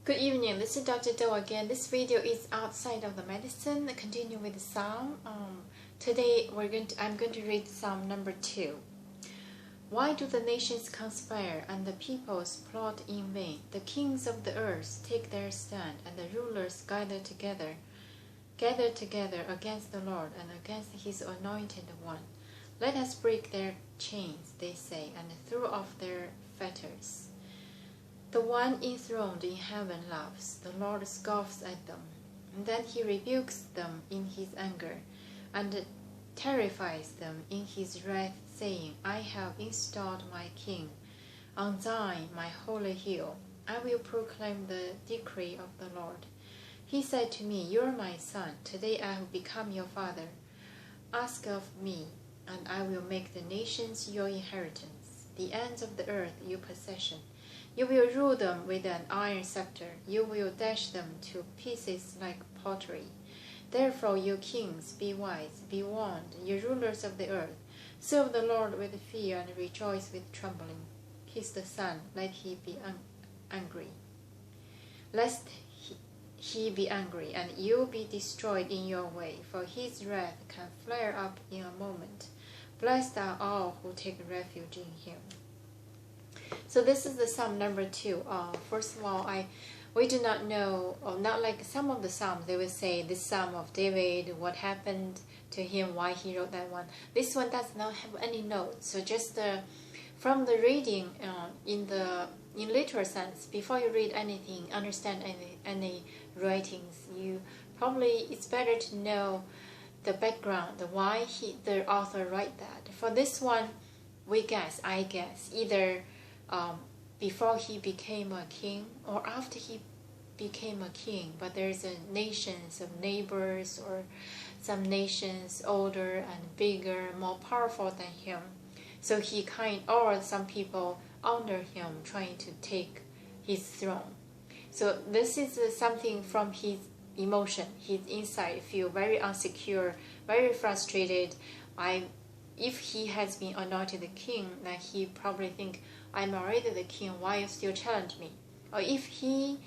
Good evening, this is Dr. Do again. This video is outside of the medicine. Continue with the Psalm. Today I'm going to read Psalm number 2. Why do the nations conspire and the peoples plot in vain? The kings of the earth take their stand, and the rulers gather together against the Lord and against his anointed one. Let us break their chains, they say, and throw off their fetters. The one enthroned in heaven laughs, the Lord scoffs at them. And then he rebukes them in his anger, and terrifies them in his wrath, saying, I have installed my king on Zion, my holy hill. I will proclaim the decree of the Lord. He said to me, You are my son, today I have become your father. Ask of me, and I will make the nations your inheritance, the ends of the earth your possession. You will rule them with an iron scepter. You will dash them to pieces like pottery. Therefore, you kings, be wise, be warned, you rulers of the earth. Serve the Lord with fear and rejoice with trembling. Kiss the Son, let he be angry. Lest he be angry, and you be destroyed in your way, for his wrath can flare up in a moment. Blessed are all who take refuge in him. So this is the Psalm number 2. First of all, we do not know, not like some of the Psalms, they will say this Psalm of David, what happened to him, why he wrote that one. This one does not have any notes. So just from the reading in literal sense, before you read anything, understand any writings, it's better to know the background, why the author write that. For this one, I guess, either before he became a king or after he became a king, but there's a nations of neighbors or some nations older and bigger, more powerful than him. So or some people under him trying to take his throne. So this is something from his emotion, his inside, feel very insecure, very frustrated. If he has been anointed the king, then he probably think, I'm already the king, why you still challenge me? Or if he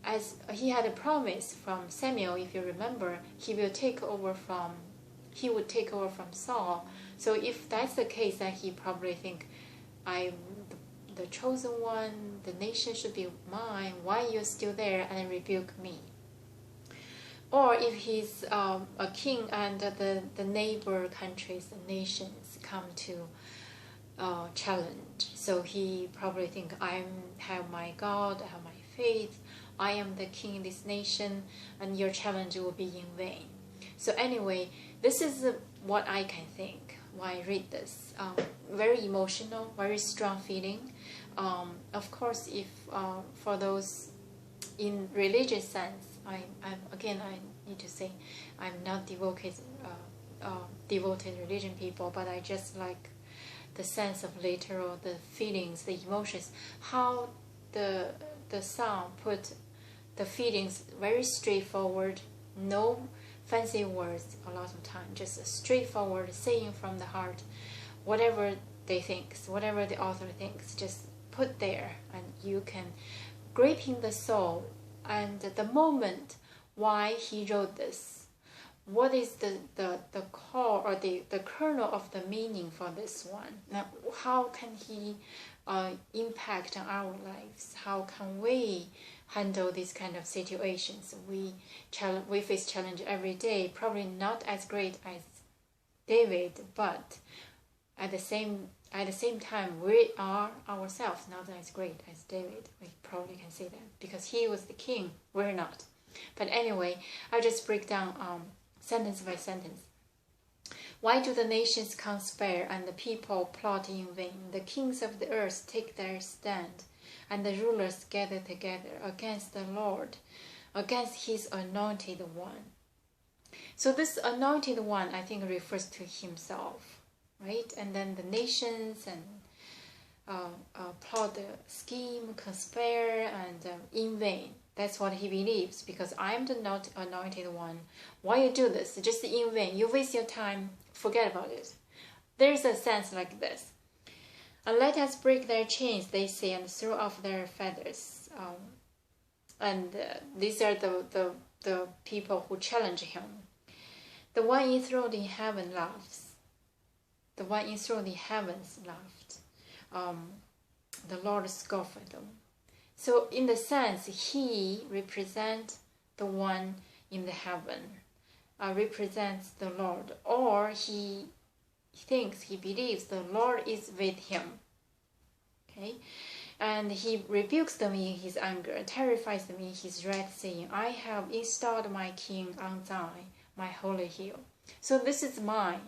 had a promise from Samuel, if you remember, he would take over from Saul. So if that's the case, then he probably think, I'm the chosen one, the nation should be mine, why are you still there and rebuke me? Or if he's a king and the neighbor countries, the nations come to challenge. So he probably think, I have my God, I have my faith, I am the king in this nation, and your challenge will be in vain. So anyway, this is what I can think when I read this. Very emotional, very strong feeling. Of course, if for those in religious sense, I need to say, I'm not devoted religion people, but I just like the sense of literal, the feelings, the emotions, how the psalm put the feelings very straightforward, no fancy words a lot of time, just a straightforward saying from the heart, whatever they think, whatever the author thinks, just put there, and you can grip in the soul and the moment why he wrote this. What is the core or the kernel of the meaning for this one? Now, how can he impact on our lives? How can we handle these kind of situations? We face challenge every day, probably not as great as David, but at the same time, we are ourselves not as great as David. We probably can say that because he was the king, we're not. But anyway, I'll just break down sentence by sentence. Why do the nations conspire and the people plot in vain? The kings of the earth take their stand, and the rulers gather together against the Lord, against his anointed one. So this anointed one, I think, refers to himself, right? And then the nations and plot the scheme, conspire, and in vain. That's what he believes, because I'm the not anointed one. Why you do this? Just in vain. You waste your time. Forget about it. There's a sense like this. And let us break their chains, they say, and throw off their feathers. And these are the people who challenge him. The one enthroned in heaven laughs. The one enthroned in heavens laughed. The Lord scoffed at them. So in the sense, he represents the one in the heaven, represents the Lord, or he thinks, he believes the Lord is with him. Okay, and he rebukes them in his anger, terrifies them in his wrath, saying, I have installed my king on Zion, my holy hill. So this is mine,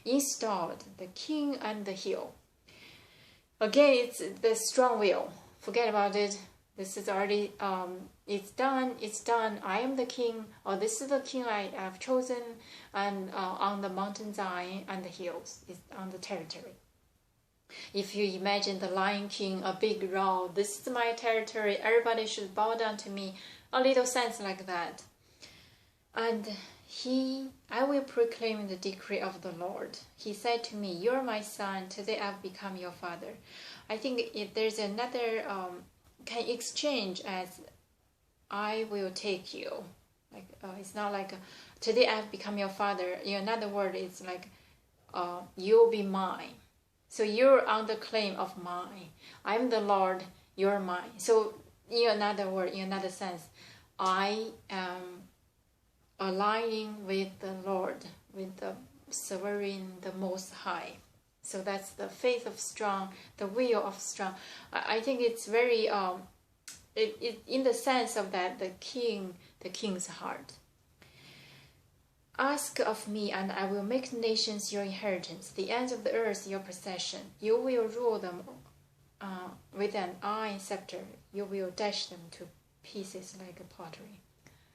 installed, the king and the hill. Again, it's the strong will. Forget about it. This is already, it's done. I am the king, or this is the king I have chosen, and on the mountain Zion and the hills, it's on the territory. If you imagine the Lion King, a big roar, this is my territory, everybody should bow down to me, a little sense like that. And I will proclaim the decree of the Lord. He said to me, you are my son, today I've become your father. I think there's another, can exchange as I will take you. Like it's not like, today I've become your father. In another word, it's like, you'll be mine. So you're on the claim of mine. I'm the Lord, you're mine. So in another word, in another sense, I am aligning with the Lord, with the sovereign, the Most High. So that's the faith of strong, the will of strong. I think it's very, in the sense of that, the king's heart. Ask of me, and I will make nations your inheritance, the ends of the earth your possession. You will rule them with an iron scepter. You will dash them to pieces like a pottery.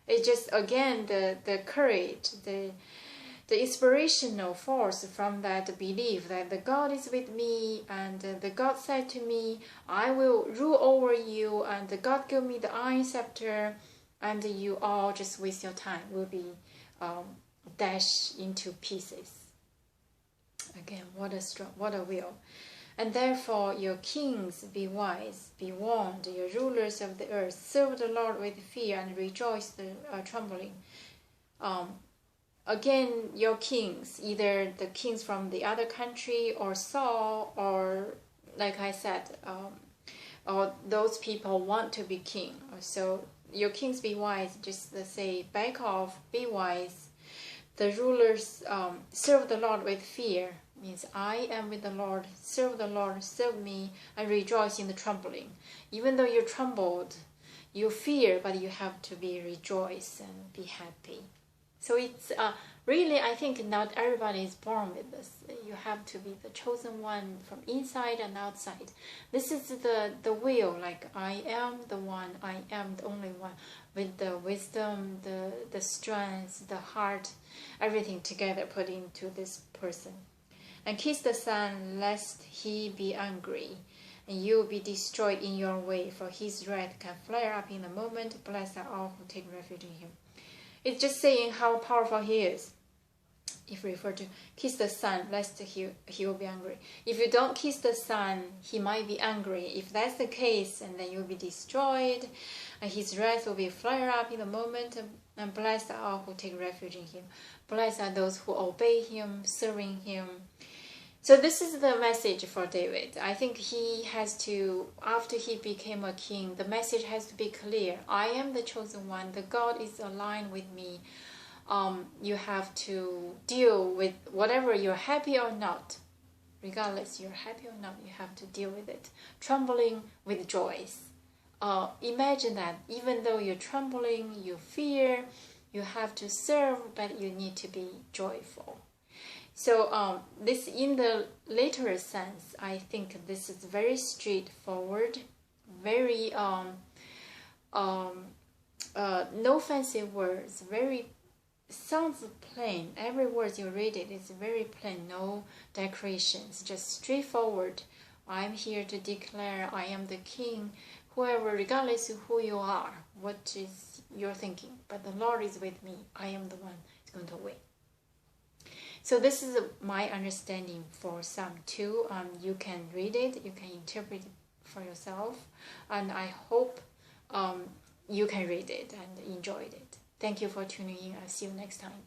It's just, again, the courage, the inspirational force from that belief that the God is with me, and the God said to me, I will rule over you, and the God gave me the iron scepter, and you all just waste your time, will be dashed into pieces. Again, what a will. And therefore your kings be wise, be warned, your rulers of the earth, serve the Lord with fear and rejoice trembling. Again, your kings, either the kings from the other country or Saul, or like I said, or those people want to be king. So your kings be wise, just say back off, be wise. The rulers serve the Lord with fear, means I am with the Lord, serve me, and rejoice in the trembling. Even though you're trembled, you fear, but you have to be rejoice and be happy. So it's really, I think not everybody is born with this. You have to be the chosen one from inside and outside. This is the will, like I am the one, I am the only one, with the wisdom, the strength, the heart, everything together put into this person. And kiss the Son, lest he be angry, and you will be destroyed in your way, for his wrath can flare up in a moment. Blessed are all who take refuge in him. It's just saying how powerful he is. If we refer to kiss the Son, lest he will be angry. If you don't kiss the Son, he might be angry. If that's the case, and then you'll be destroyed, and his wrath will be flare up in a moment. And blessed are all who take refuge in him. Blessed are those who obey him, serving him. So this is the message for David. I think he has to, after he became a king, the message has to be clear. I am the chosen one. The God is aligned with me. You have to deal with whatever you're happy or not. Regardless you're happy or not, you have to deal with it. Trembling with joy. Imagine that even though you're trembling, you fear, you have to serve, but you need to be joyful. So this, in the later sense, I think this is very straightforward, very no fancy words, very sounds plain. Every word you read it is very plain, no decorations, just straightforward. I'm here to declare I am the king, whoever, regardless of who you are, what is your thinking, but the Lord is with me. I am the one who's going to win. So this is my understanding for Psalm 2. You can read it, you can interpret it for yourself, and I hope you can read it and enjoy it. Thank you for tuning in. I'll see you next time.